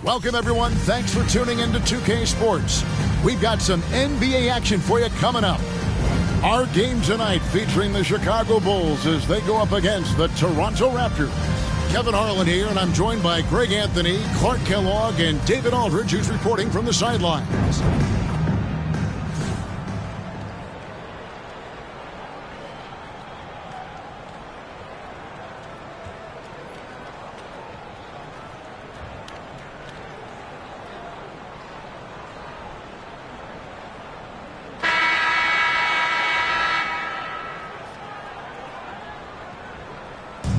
Welcome, everyone. Thanks for tuning in to 2K Sports. We've got some NBA action for you coming up. Our game tonight featuring the Chicago Bulls as they go up against the Toronto Raptors. Kevin Harlan here, and I'm joined by Greg Anthony, Clark Kellogg, and David Aldridge, who's reporting from the sidelines.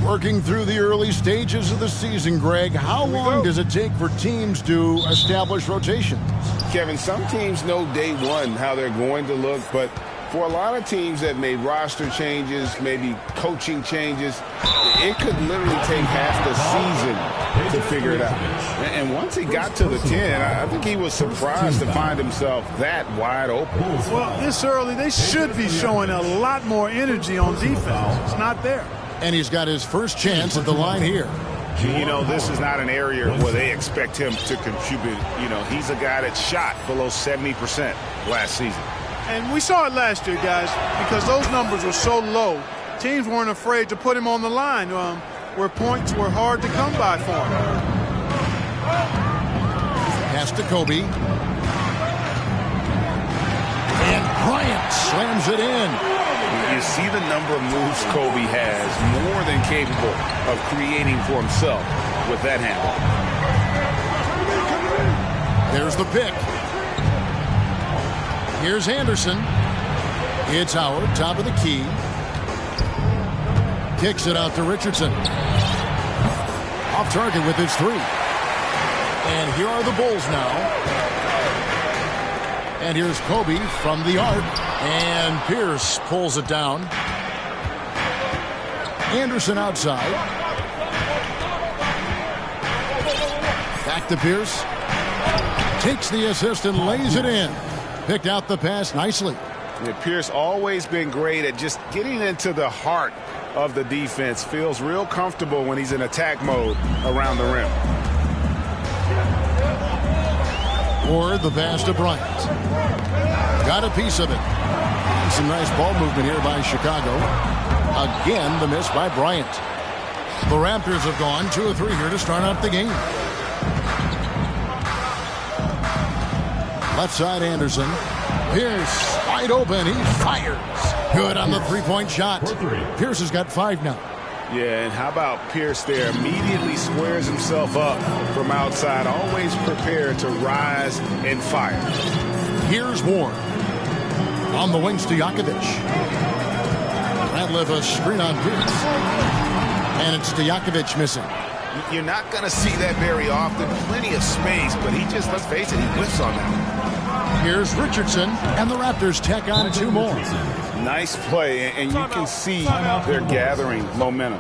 Working through the early stages of the season, Greg, how long does it take for teams to establish rotations? Kevin, some teams know day one how they're going to look, but for a lot of teams that made roster changes, maybe coaching changes, it could literally take half the season to figure it out. And once he got to the 10, I think he was surprised to find himself that wide open. Well, this early, they should be showing a lot more energy on defense. It's not there. And he's got his first chance at the line here. You know, this is not an area where they expect him to contribute. You know, he's a guy that shot below 70% last season. And we saw it last year, guys, because those numbers were so low. Teams weren't afraid to put him on the line where points were hard to come by for him. Pass to Kobe. And Bryant slams it in. You see the number of moves Kobe has, more than capable of creating for himself with that handle. There's the pick. Here's Anderson. It's Howard, top of the key. Kicks it out to Richardson. Off target with his three. And here are the Bulls now. And here's Kobe from the arc. And Pierce pulls it down. Anderson outside. Back to Pierce. Takes the assist and lays it in. Picked out the pass nicely. Yeah, Pierce always been great at just getting into the heart of the defense. Feels real comfortable when he's in attack mode around the rim. Or the pass to Bryant. Got a piece of it. Some nice ball movement here by Chicago. Again, the miss by Bryant. The Raptors have gone 2 of 3 here to start out the game. Left side, Anderson. Pierce, wide open. He fires. Good on the three-point shot. Pierce has got 5 now. Yeah, and how about Pierce there? Immediately squares himself up from outside. Always prepared to rise and fire. Here's Warren. On the wings to Stojakovic. Radliff a screen on Pierce. And it's Stojakovic missing. You're not going to see that very often. Plenty of space, but he just, let's face it, he whiffs on that. Here's Richardson, and the Raptors tack on 2 more. Nice play, and you can see they're gathering momentum.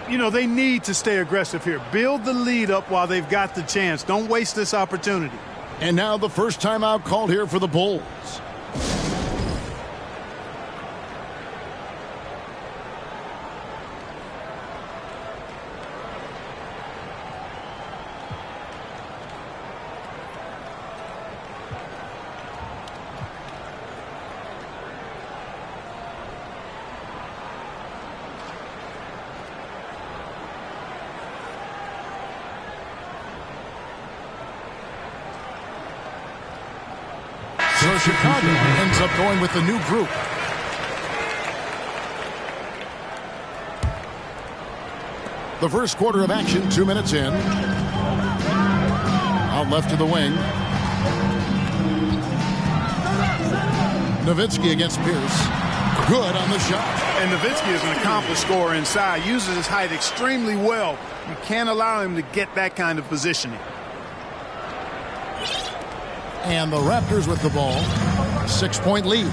You know, they need to stay aggressive here. Build the lead up while they've got the chance. Don't waste this opportunity. And now the first timeout called here for the Bulls. So Chicago ends up going with the new group. The first quarter of action, 2 minutes in. Out left to the wing. Nowitzki against Pierce. Good on the shot. And Nowitzki is an accomplished scorer inside. Uses his height extremely well. You can't allow him to get that kind of positioning. And the Raptors with the ball. 6-point lead.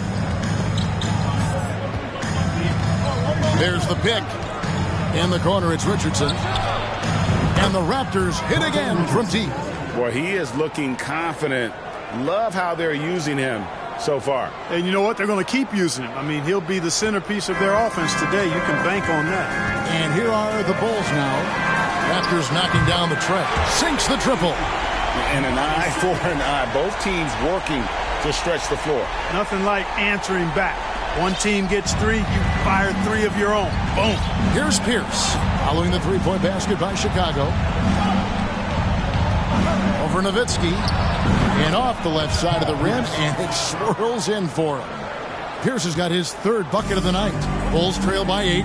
There's the pick. In the corner, it's Richardson. And the Raptors hit again from deep. Boy, he is looking confident. Love how they're using him so far. And you know what? They're going to keep using him. I mean, he'll be the centerpiece of their offense today. You can bank on that. And here are the Bulls now. Raptors knocking down the tray. Sinks the triple. And an eye for an eye. Both teams working to stretch the floor. Nothing like answering back. One team gets 3, you fire 3 of your own. Boom. Here's Pierce following the three-point basket by Chicago. Over Nowitzki. And off the left side of the rim, and it swirls in for him. Pierce has got his 3rd bucket of the night. Bulls trail by 8.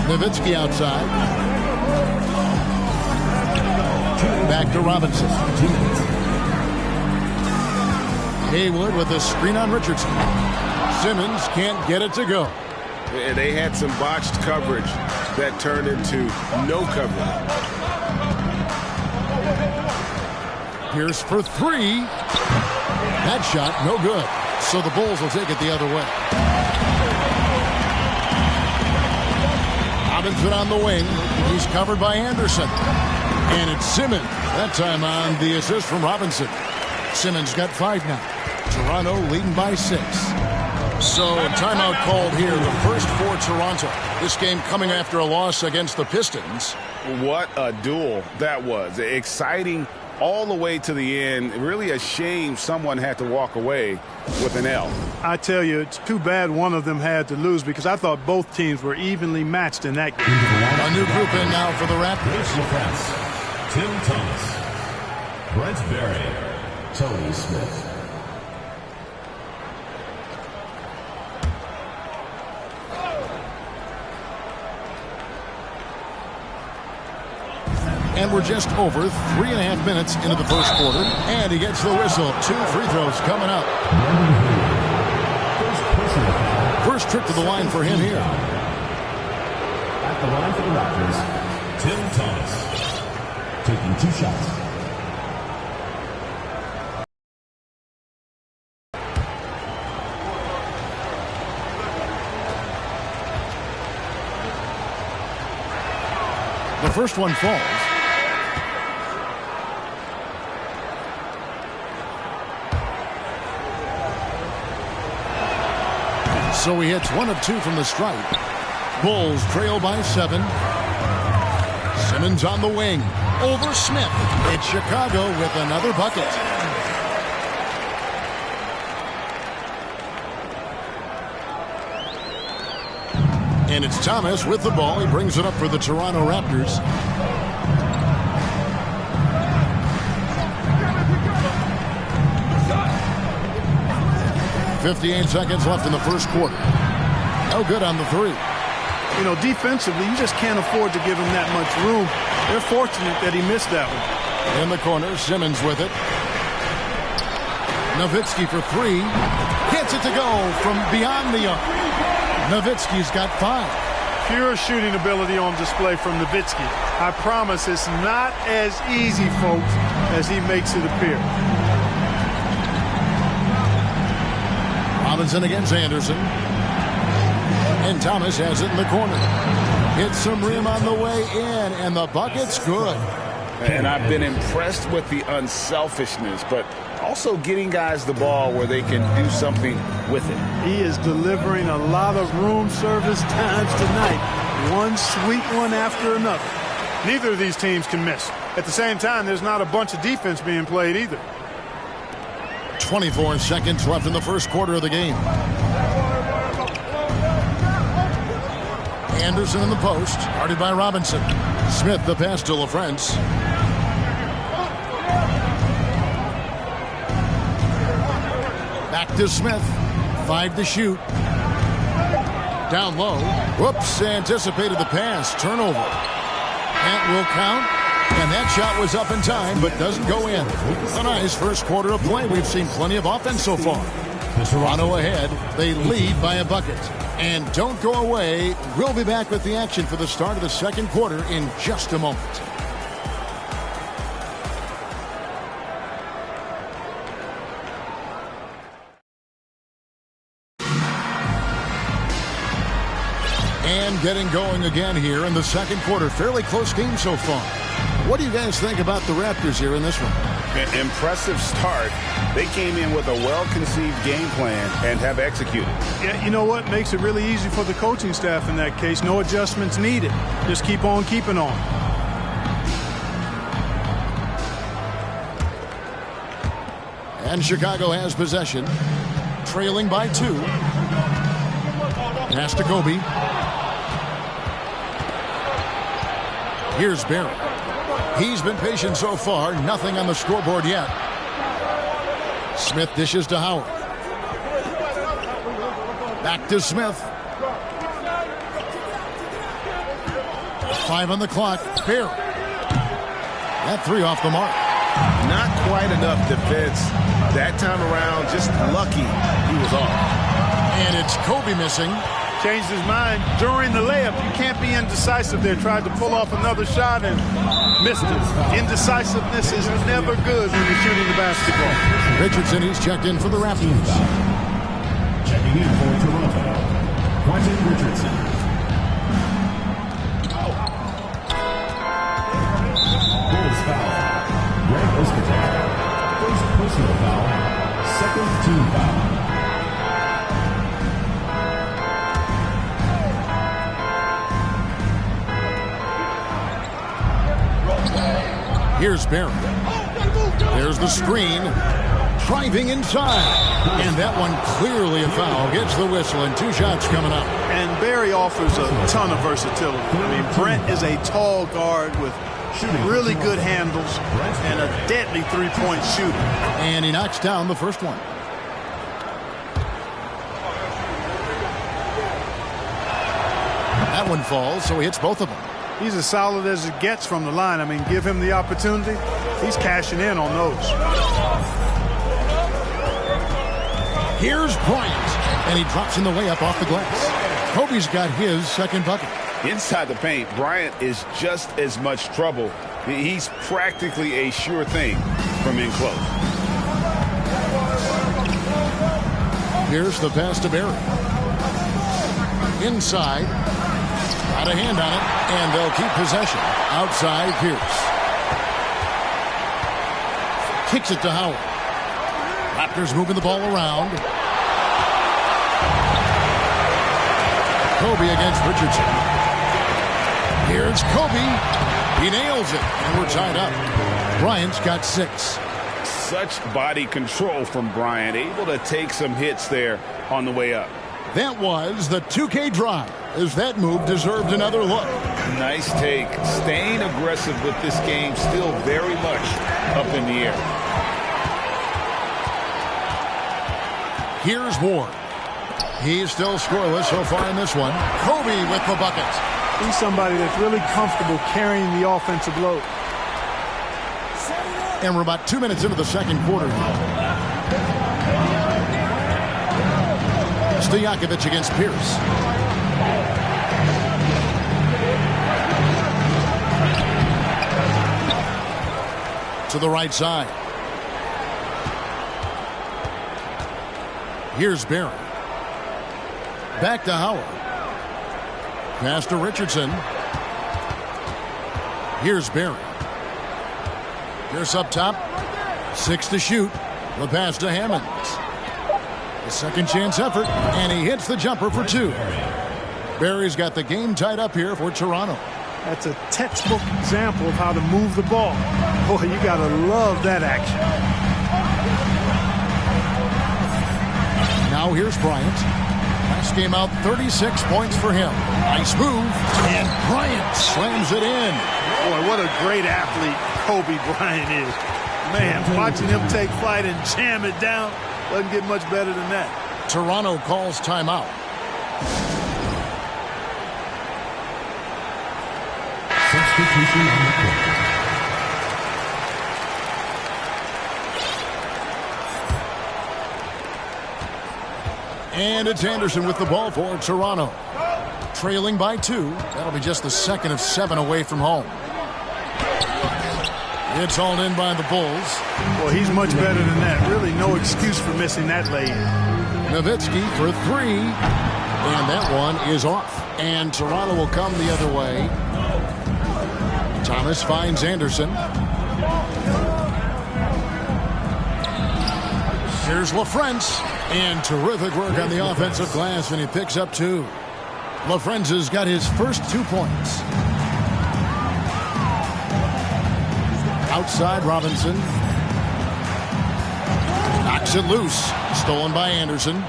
Nowitzki outside. Back to Robinson. Haywood with a screen on Richardson. Simmons can't get it to go. They had some botched coverage that turned into no coverage. Pierce for 3. That shot, no good. So the Bulls will take it the other way. Robinson on the wing. He's covered by Anderson. And it's Simmons. That time on the assist from Robinson. Simmons got 5 now. Toronto leading by 6. So timeout called here, the first for Toronto. This game coming after a loss against the Pistons. What a duel that was. Exciting all the way to the end. Really a shame someone had to walk away with an L. I tell you, it's too bad one of them had to lose because I thought both teams were evenly matched in that game. A new group in now for the Raptors. Tim Thomas, Brent Berry, Tony Smith. And we're just over 3.5 minutes into the first quarter. And he gets the whistle. 2 free throws coming up. First trip to the line for him here. At the line for the Raptors, Tim Thomas, taking 2 shots. The first one falls. So he hits 1 of 2 from the stripe. Bulls trail by 7. Simmons on the wing. Over Smith. It's Chicago with another bucket. And it's Thomas with the ball. He brings it up for the Toronto Raptors. .58 seconds left in the first quarter. No good on the 3. You know, defensively, you just can't afford to give him that much room. They're fortunate that he missed that one. In the corner, Simmons with it. Nowitzki for 3. Gets it to go from beyond the arc. Nowitzki's got 5. Pure shooting ability on display from Nowitzki. I promise it's not as easy, folks, as he makes it appear. Robinson against Anderson. And Thomas has it in the corner. Hits some rim on the way in, and the bucket's good. And I've been impressed with the unselfishness, but also getting guys the ball where they can do something with it. He is delivering a lot of room service times tonight. One sweet one after another. Neither of these teams can miss. At the same time, there's not a bunch of defense being played either. 24 seconds left in the first quarter of the game. Anderson in the post, guarded by Robinson. Smith the pass to LaFrance. Back to Smith. 5 to shoot. Down low. Whoops, anticipated the pass. Turnover. That will count. And that shot was up in time, but doesn't go in. A nice first quarter of play. We've seen plenty of offense so far. Toronto ahead. They lead by a bucket. And don't go away. We'll be back with the action for the start of the second quarter in just a moment. And getting going again here in the second quarter. Fairly close game so far. What do you guys think about the Raptors here in this one? Impressive start. They came in with a well-conceived game plan and have executed. Yeah, you know what? Makes it really easy for the coaching staff in that case. No adjustments needed. Just keep on keeping on. And Chicago has possession, trailing by 2. Pass to Kobe. Here's Barry. He's been patient so far. Nothing on the scoreboard yet. Smith dishes to Howard. Back to Smith. 5 on the clock. Barry. That 3 off the mark. Not quite enough defense that time around. Just lucky he was off. And it's Kobe missing. Changed his mind during the layup. You can't be indecisive there. Tried to pull off another shot and missed it. Indecisiveness is never good when you're shooting the basketball. Richardson, he's checked in for the Raptors. Checking in for Toronto, Quentin Richardson. Bulls foul. Greg Ostertag. First personal foul. Second team foul. Here's Barry. There's the screen. Driving inside. And that one clearly a foul. Gets the whistle and 2 shots coming up. And Barry offers a ton of versatility. I mean, Brent is a tall guard with really good handles and a deadly three-point shooter. And he knocks down the first one. That one falls, so he hits both of them. He's as solid as it gets from the line. I mean, give him the opportunity. He's cashing in on those. Here's Bryant, and he drops in the layup off the glass. Kobe's got his second bucket. Inside the paint, Bryant is just as much trouble. He's practically a sure thing from in close. Here's the pass to Barry. Inside. Got a hand on it, and they'll keep possession. Outside, Pierce. Kicks it to Howard. Raptors moving the ball around. Kobe against Richardson. Here's Kobe. He nails it, and we're tied up. Bryant's got 6. Such body control from Bryant, able to take some hits there on the way up. That was the 2K drive, as that move deserved another look. Nice take. Staying aggressive with this game, still very much up in the air. Here's Ward. He's still scoreless so far in this one. Kobe with the bucket. He's somebody that's really comfortable carrying the offensive load. And we're about 2 minutes into the second quarter now. Stojakovic against Pierce. To the right side. Here's Barry. Back to Howard. Pass to Richardson. Here's Barry. Pierce up top. 6 to shoot. The pass to Hammonds. A second chance effort, and he hits the jumper for 2. Barry's got the game tied up here for Toronto. That's a textbook example of how to move the ball. Boy, you got to love that action. Now here's Bryant. Last game out, 36 points for him. Nice move, and Bryant slams it in. Boy, what a great athlete Kobe Bryant is. Man, watching him take flight and jam it down doesn't get much better than that. Toronto calls timeout. Substitution on the court. And it's Anderson with the ball for Toronto. Trailing by 2. That'll be just the second of 7 away from home. It's hauled in by the Bulls. Well, he's much better than that. Really no excuse for missing that lay-in. Nowitzki for 3. And that one is off. And Toronto will come the other way. Thomas finds Anderson. Here's LaFrentz. And terrific work on the offensive glass, and he picks up 2. LaFrentz has got his first 2 points. Outside Robinson. Kicks it loose. Stolen by Anderson.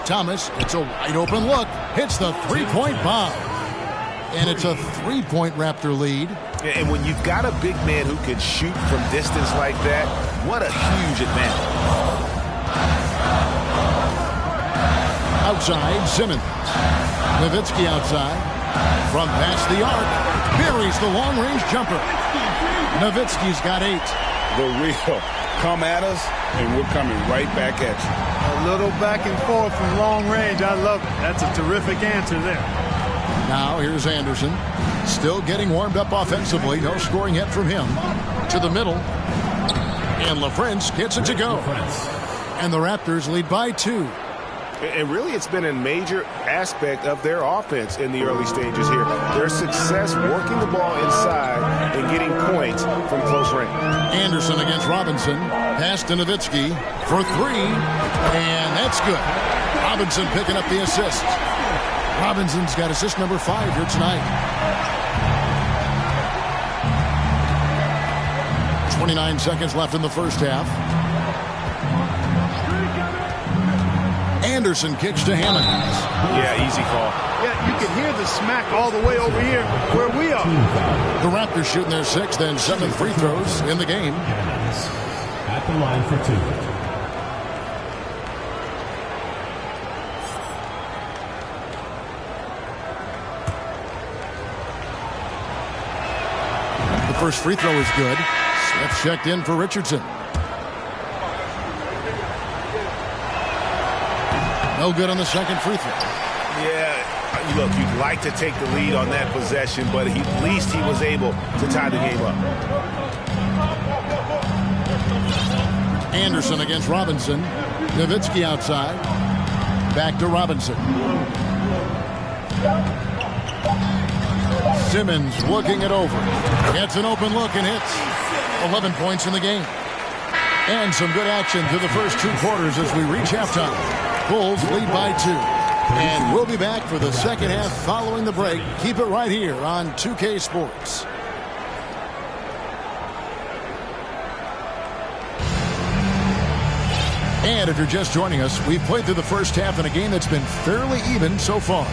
Thomas, it's a wide open look. Hits the three-point bomb. And it's a three-point Raptor lead. And when you've got a big man who can shoot from distance like that, what a huge advantage. Outside, Simmons. Nowitzki outside. From past the arc. Buries the long-range jumper. Nowitzki's got 8. The real come at us, and we're coming right back at you. A little back and forth from long range. I love it. That's a terrific answer there. Now here's Anderson. Still getting warmed up offensively. No scoring yet from him. To the middle. And LaFrance gets it to go. And the Raptors lead by 2. And really, it's been a major aspect of their offense in the early stages here. Their success working the ball inside and getting points from close range. Anderson against Robinson. Pass to Nowitzki for 3. And that's good. Robinson picking up the assist. Robinson's got assist number 5 here tonight. 29 seconds left in the first half. Anderson kicks to Hammond. Yeah, easy call. Yeah, you can hear the smack all the way over here where we are. The Raptors shooting their 6th and 7th free throws in the game. At the line for 2. The first free throw is good. Smith checked in for Richardson. No good on the second free throw. Yeah, look, you'd like to take the lead on that possession, but at least he was able to tie the game up. Anderson against Robinson. Nowitzki outside. Back to Robinson. Simmons looking it over. Gets an open look and hits. 11 points in the game. And some good action through the first 2 quarters as we reach halftime. Bulls lead by 2. And we'll be back for the second half following the break. Keep it right here on 2K Sports. And if you're just joining us, we've played through the first half in a game that's been fairly even so far.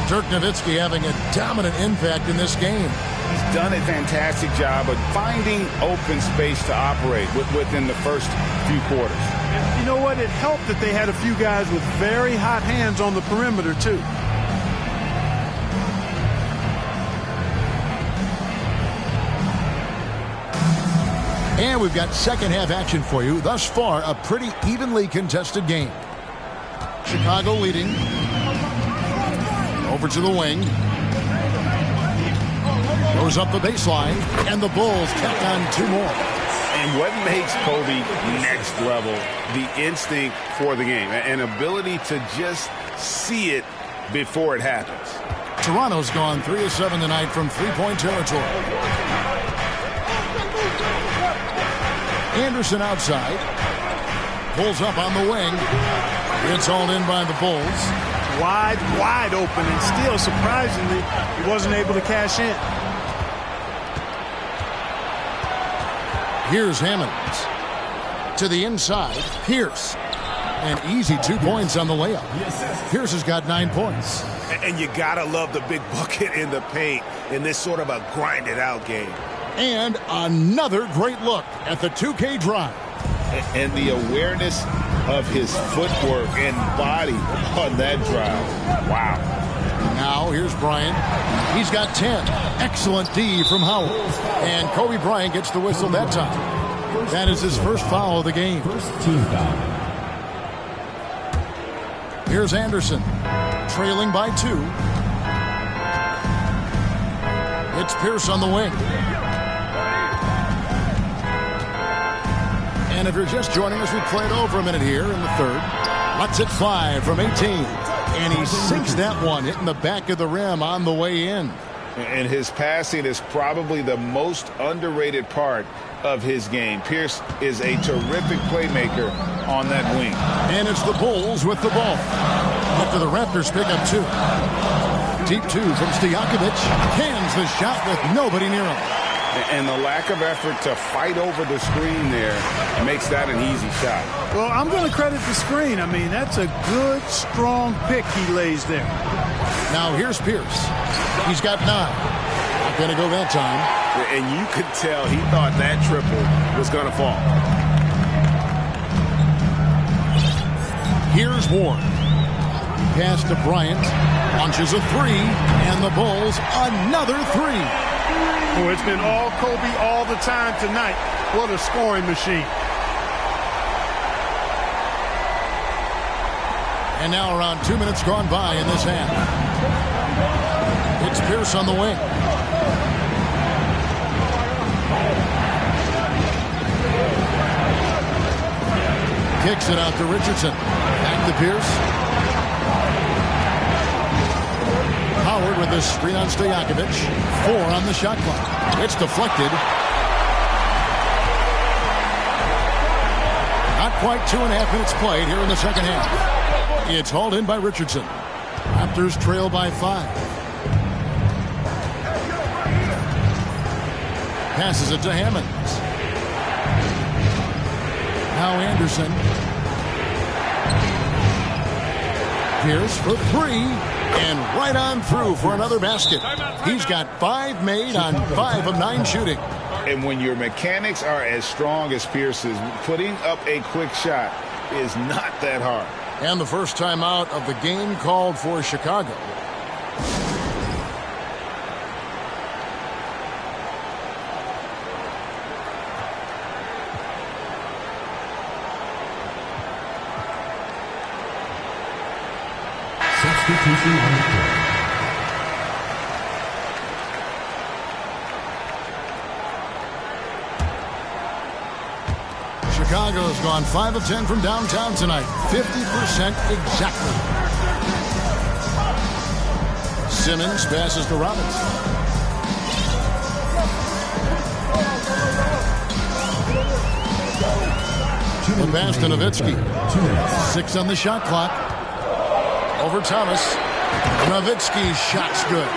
Dirk Nowitzki having a dominant impact in this game. He's done a fantastic job of finding open space to operate within the first few quarters. And you know what? It helped that they had a few guys with very hot hands on the perimeter, too. And we've got second half action for you. Thus far, a pretty evenly contested game. Chicago leading. Over to the wing. Goes up the baseline. And the Bulls tack on 2 more. And what makes Kobe next level, the instinct for the game, an ability to just see it before it happens. Toronto's gone 3 of 7 tonight from three-point territory. Anderson outside. Pulls up on the wing. It's hauled in by the Bulls. Wide open, and still, surprisingly, he wasn't able to cash in. Here's Hammonds. To the inside, Pierce. An easy 2 points on the layup. Pierce has got 9 points. And you gotta love the big bucket in the paint in this sort of a grinded-out game. And another great look at the 2K drive. And the awareness of his footwork and body on that drive. Wow. Now here's Bryant. He's got 10. Excellent D from Howard. And Kobe Bryant gets the whistle that time. That is his first foul of the game. First team foul. Here's Anderson. Trailing by 2. It's Pierce on the wing. And if you're just joining us, we played over a minute here in the third. Lets it fly from 18. And he sinks that one, hitting the back of the rim on the way in. And his passing is probably the most underrated part of his game. Pierce is a terrific playmaker on that wing. And it's the Bulls with the ball. After the Raptors pick up 2. Deep 2 from Stojakovic. Cans the shot with nobody near him. And the lack of effort to fight over the screen there makes that an easy shot. Well, I'm going to credit the screen. I mean, that's a good, strong pick he lays there. Now here's Pierce. He's got 9. Not going to go that time. And you could tell he thought that triple was going to fall. Here's Ward. Pass to Bryant. Launches a 3. And the Bulls another 3. Oh, it's been all Kobe all the time tonight. What a scoring machine. And now around 2 minutes gone by in this half. It's Pierce on the wing. Kicks it out to Richardson. Back to Pierce. Howard with the screen on Stojakovic. 4 on the shot clock. It's deflected. Not quite 2.5 minutes played here in the second half. It's hauled in by Richardson. Raptors trail by 5. Passes it to Hammonds. Now Anderson. Pierce for 3. And right on through for another basket. He's got 5 made on 5 of 9 shooting. And when your mechanics are as strong as Pierce's, putting up a quick shot is not that hard. And the first time out of the game called for Chicago. Substitution on the court. Chicago's gone 5 of 10 from downtown tonight. 50% exactly. Simmons passes to Robinson. The pass to Nowitzki. 6 on the shot clock. Over Thomas. Nowitzki's shot's good.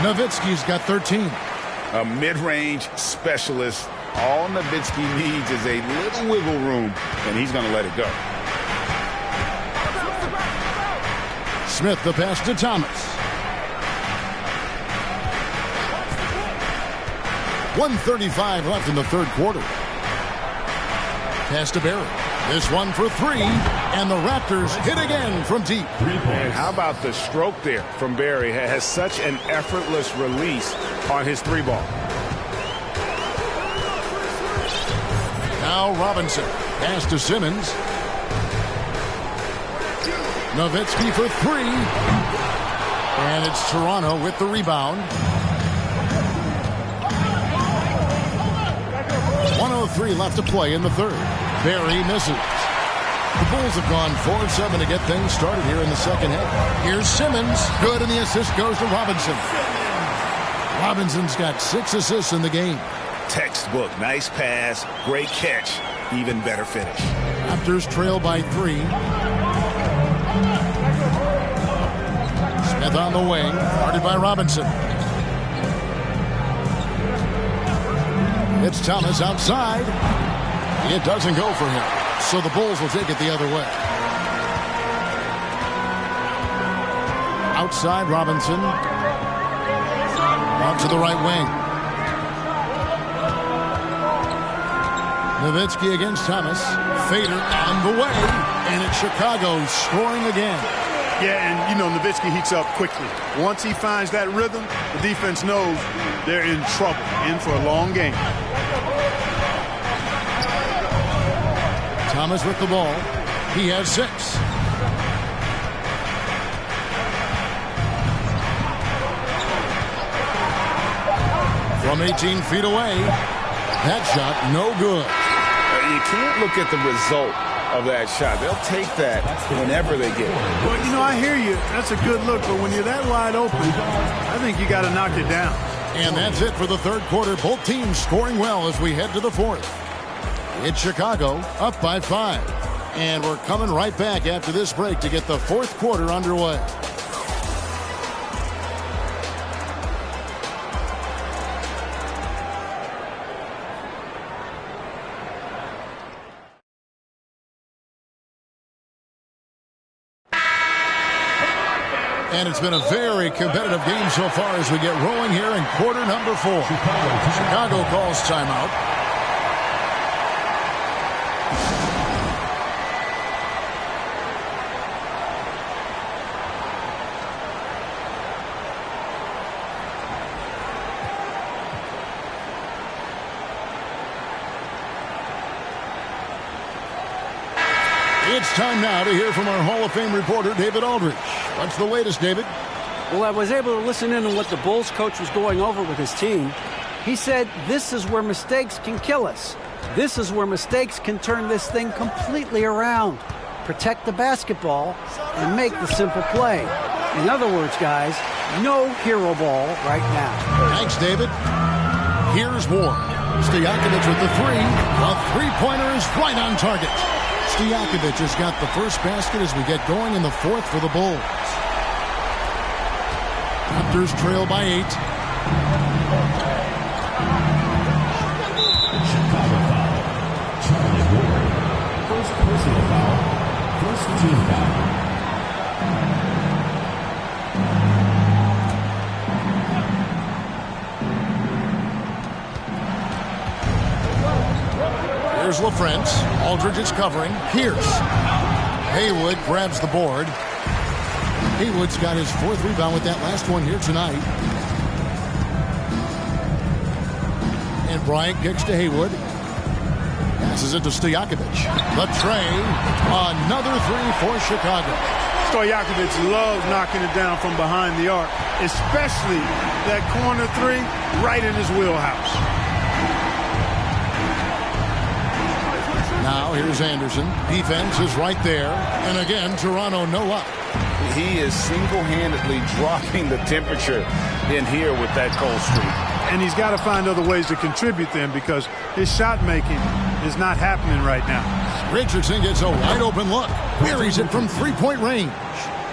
Nowitzki's got 13. A mid-range specialist. All Nowitzki needs is a little wiggle room, and he's going to let it go. Smith the pass to Thomas. 1:35 left in the third quarter. Pass to Barry. This one for 3, and the Raptors hit again from deep. And how about the stroke there from Barry? Has such an effortless release on his 3-ball. Now Robinson. Pass to Simmons. Nowitzki for 3. And it's Toronto with the rebound. 1:03 left to play in the third. Barry misses. The Bulls have gone 4 of 7 to get things started here in the second half. Here's Simmons. Good, and the assist goes to Robinson. Robinson's got 6 assists in the game. Textbook. Nice pass. Great catch. Even better finish. Raptors trail by 3. Smith on the wing. Guarded by Robinson. It's Thomas outside. It doesn't go for him. So the Bulls will take it the other way. Outside Robinson. Out to the right wing. Nowitzki against Thomas. Fader on the way. And it's Chicago scoring again. Yeah, and, you know, Nowitzki heats up quickly. Once he finds that rhythm, the defense knows they're in trouble, in for a long game. Thomas with the ball. He has 6. From 18 feet away. That shot, no good. You can't look at the result of that shot. They'll take that whenever they get it. Well, you know, I hear you. That's a good look, but when you're that wide open, I think you got to knock it down. And that's it for the third quarter. Both teams scoring well as we head to the fourth. It's Chicago up by 5. And we're coming right back after this break to get the fourth quarter underway. And it's been a very competitive game so far as we get rolling here in quarter number 4. Chicago calls timeout. It's time now to hear from our Hall of Fame reporter, David Aldridge. What's the latest, David? Well, I was able to listen in on what the Bulls coach was going over with his team. He said, this is where mistakes can kill us. This is where mistakes can turn this thing completely around. Protect the basketball and make the simple play. In other words, guys, no hero ball right now. Thanks, David. Here's Ward. Stojakovic with the three. A three-pointer is right on target. Stojakovic has got the first basket as we get going in the 4th for the Bulls. Raptors trail by 8. Chicago foul. Charlie Ward. First personal foul. First team foul. Here's LaFrance. Aldridge is covering. Pierce. Haywood grabs the board. Haywood's got his 4th rebound with that last one here tonight. And Bryant kicks to Haywood. Passes it to Stojakovic. The tray. Another 3 for Chicago. Stojakovic loves knocking it down from behind the arc, especially that corner 3 right in his wheelhouse. Now here's Anderson. Defense is right there. And again, Toronto no luck. He is single-handedly dropping the temperature in here with that cold streak. And he's got to find other ways to contribute then because his shot making is not happening right now. Richardson gets a wide open look. Buries it from 3-point range.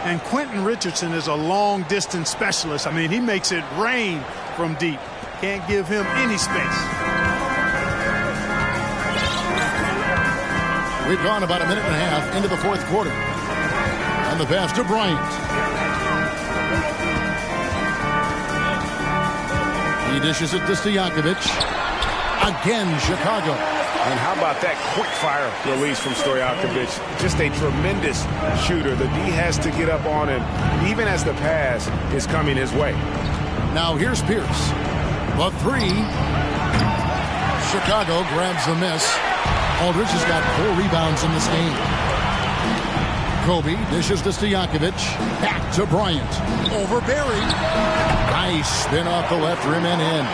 And Quentin Richardson is a long-distance specialist. I mean, he makes it rain from deep. Can't give him any space. We've gone about a minute and a half into the 4th quarter. And the pass to Bryant. He dishes it to Stojakovic. Again, Chicago. And how about that quick fire release from Stojakovic? Just a tremendous shooter. The D has to get up on him, even as the pass is coming his way. Now here's Pierce. The 3. Chicago grabs the miss. Aldridge has got 4 rebounds in this game. Kobe dishes to Stojakovic. Back to Bryant. Over Barry. Nice spin off the left rim and in.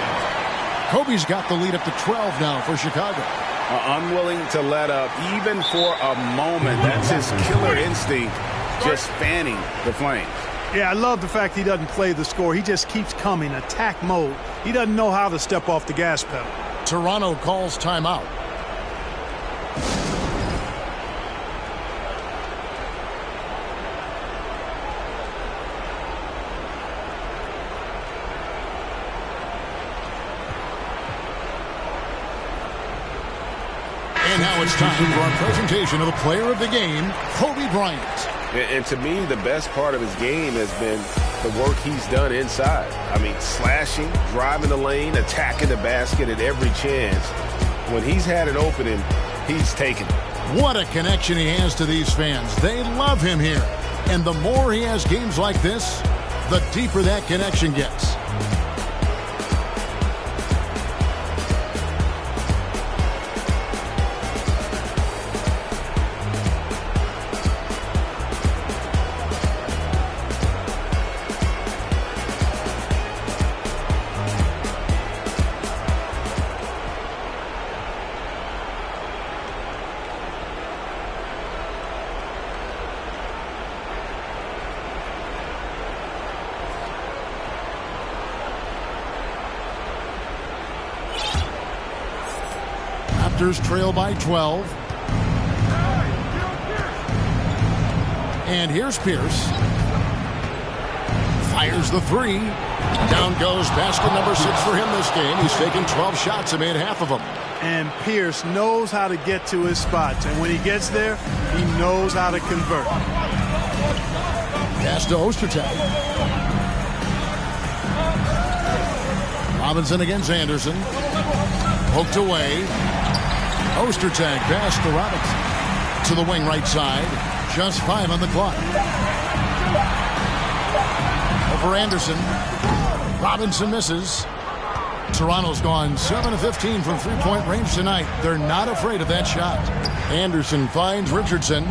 Kobe's got the lead up to 12 now for Chicago. Unwilling to let up even for a moment. That's his killer instinct, just fanning the flames. Yeah, I love the fact he doesn't play the score. He just keeps coming, attack mode. He doesn't know how to step off the gas pedal. Toronto calls timeout. And now it's time for our presentation of the player of the game, Kobe Bryant. And to me, the best part of his game has been the work he's done inside. I mean, slashing, driving the lane, attacking the basket at every chance. When he's had an opening, he's taken it. What a connection he has to these fans. They love him here. And the more he has games like this, the deeper that connection gets. Raptors trail by 12. And here's Pierce. Fires the 3. Down goes basket number 6 for him this game. He's taken 12 shots and made half of them. And Pierce knows how to get to his spots. And when he gets there, he knows how to convert. Pass to Ostertag. Robinson against Anderson. Poked away. Ostertag pass to Robinson. To the wing right side. Just 5 on the clock. Over Anderson. Robinson misses. Toronto's gone 7 of 15 from three-point range tonight. They're not afraid of that shot. Anderson finds Richardson.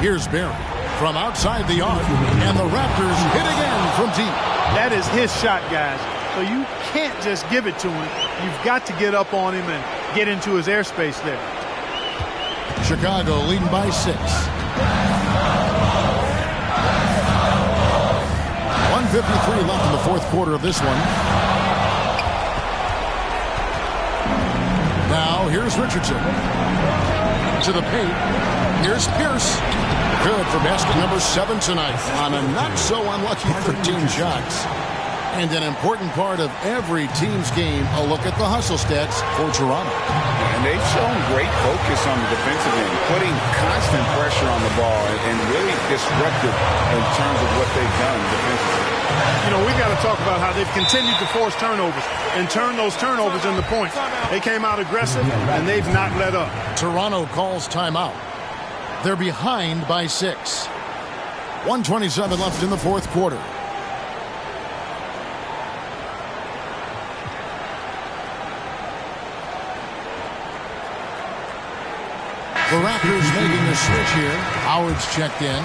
Here's Barry from outside the arc. And the Raptors hit again from deep. That is his shot, guys. So you can't just give it to him. You've got to get up on him and get into his airspace there. Chicago leading by 6. 1:53 left in the fourth quarter of this one. Now here's Richardson. To the paint. Here's Pierce. Good for basket number 7 tonight on a not-so-unlucky 13 shots. And an important part of every team's game, a look at the hustle stats for Toronto. And they've shown great focus on the defensive end, putting constant pressure on the ball and really disruptive in terms of what they've done defensively. You know, we've got to talk about how they've continued to force turnovers and turn those turnovers into points. They came out aggressive, and they've not let up. Toronto calls timeout. They're behind by 6. 1:27 left in the fourth quarter. The Raptors making a switch here. Howard's checked in.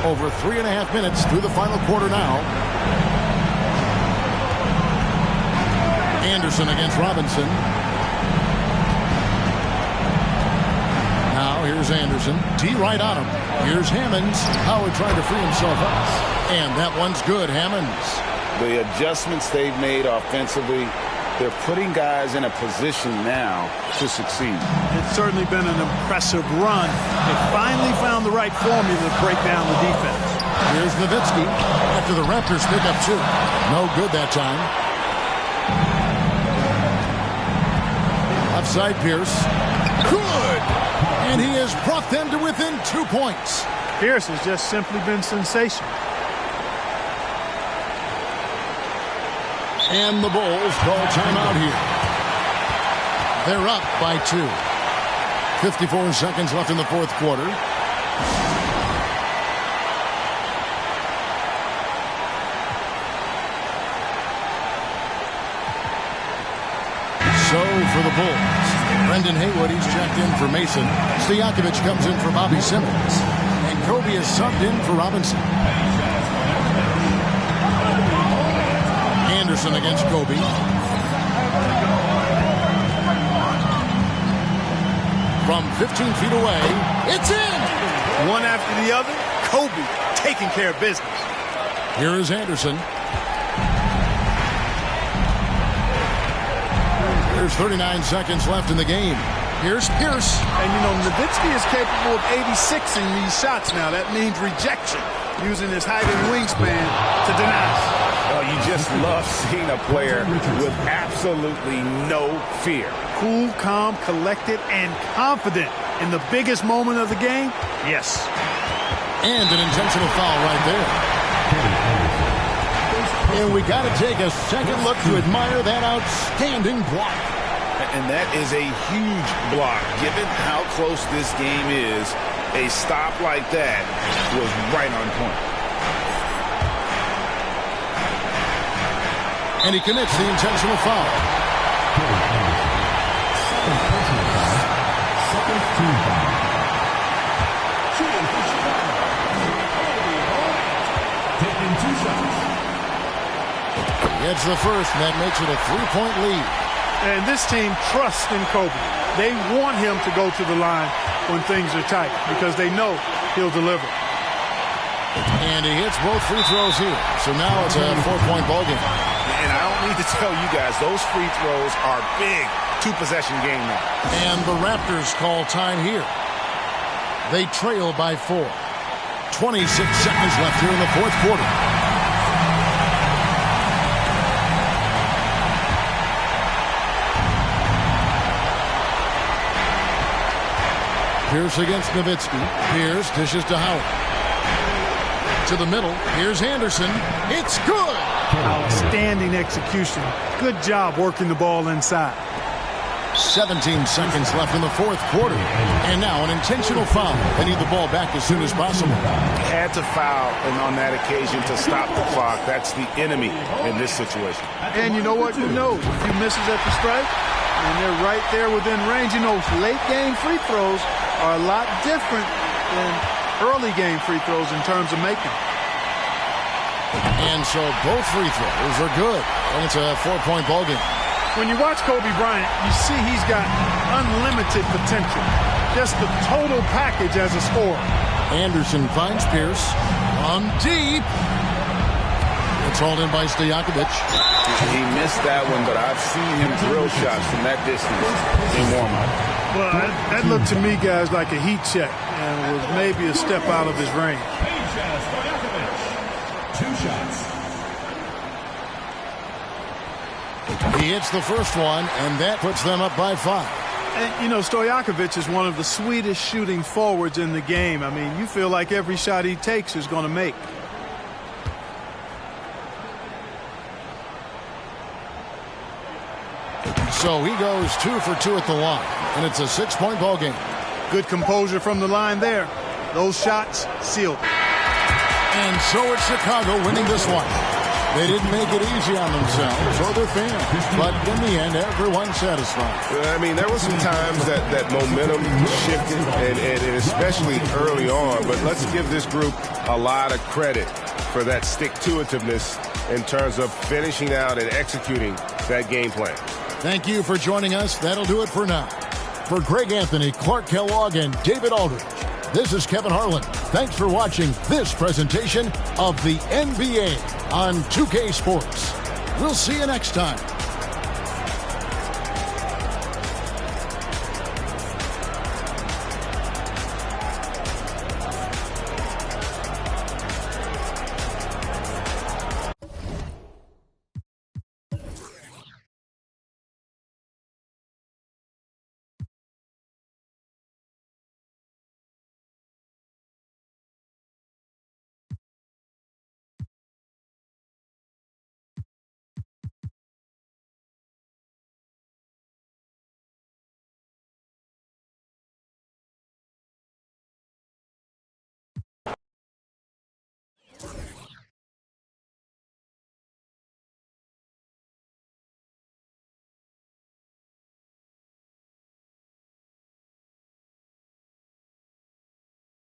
Over 3.5 minutes through the final quarter now. Anderson against Robinson. Now here's Anderson. D right on him. Here's Hammonds. Howard trying to free himself up. And that one's good, Hammonds. The adjustments they've made offensively, they're putting guys in a position now to succeed. It's certainly been an impressive run. They finally found the right formula to break down the defense. Here's Nowitzki after the Raptors pick up 2. No good that time. Offside Pierce. Good! And he has brought them to within 2 points. Pierce has just simply been sensational. And the Bulls call timeout here. They're up by 2. 54 seconds left in the fourth quarter. So for the Bulls, Brendan Haywood, he's checked in for Mason. Stojakovic comes in for Bobby Simmons. And Kobe is subbed in for Robinson. Anderson against Kobe. From 15 feet away, it's in! One after the other, Kobe taking care of business. Here is Anderson. There's 39 seconds left in the game. Here's Pierce. And, you know, Nowitzki is capable of 86ing these shots now. That means rejection, using his height and wingspan to deny. Oh, you just love seeing a player with absolutely no fear. Cool, calm, collected, and confident in the biggest moment of the game. Yes. And an intentional foul right there. And we got to take a second look to admire that outstanding block. And that is a huge block. Given how close this game is, a stop like that was right on point. And he commits the intentional foul. Gets the first, and that makes it a 3-point lead. And this team trusts in Kobe. They want him to go to the line when things are tight because they know he'll deliver. And he hits both free throws here. So now it's a 4-point ball game. And I don't need to tell you guys, those free throws are big. 2-possession game now. And the Raptors call time here. They trail by 4. 26 seconds left here in the fourth quarter. Pierce against Nowitzki. Pierce dishes to Howard. To the middle. Here's Anderson. It's good. Outstanding execution. Good job working the ball inside. 17 seconds left in the fourth quarter. And now an intentional foul. They need the ball back as soon as possible. Had to foul, and on that occasion to stop the clock. That's the enemy in this situation. And you know what? Who knows? A few misses at the stripe, and they're right there within range. You know, late game free throws are a lot different than early game free throws in terms of making. And so both free throws are good. And it's a 4-point ball game. When you watch Kobe Bryant, you see he's got unlimited potential. Just the total package as a scorer. Anderson finds Pierce. On deep. It's hauled in by Stojakovic. He missed that one, but I've seen him drill shots from that distance in warm-up. Well, that looked to me, guys, like a heat check and was maybe a step out of his range. 2 shots. He hits the first one, and that puts them up by 5. And, you know, Stojakovic is one of the sweetest shooting forwards in the game. I mean, you feel like every shot he takes is going to make. So he goes 2 for 2 at the line, and it's a 6-point ball game. Good composure from the line there. Those shots sealed. And so it's Chicago winning this one. They didn't make it easy on themselves or their fans, but in the end, everyone's satisfied. I mean, there were some times that momentum shifted, and especially early on, but let's give this group a lot of credit for that stick-to-itiveness in terms of finishing out and executing that game plan. Thank you for joining us. That'll do it for now. For Greg Anthony, Clark Kellogg, and David Aldridge, this is Kevin Harlan. Thanks for watching this presentation of the NBA on 2K Sports. We'll see you next time.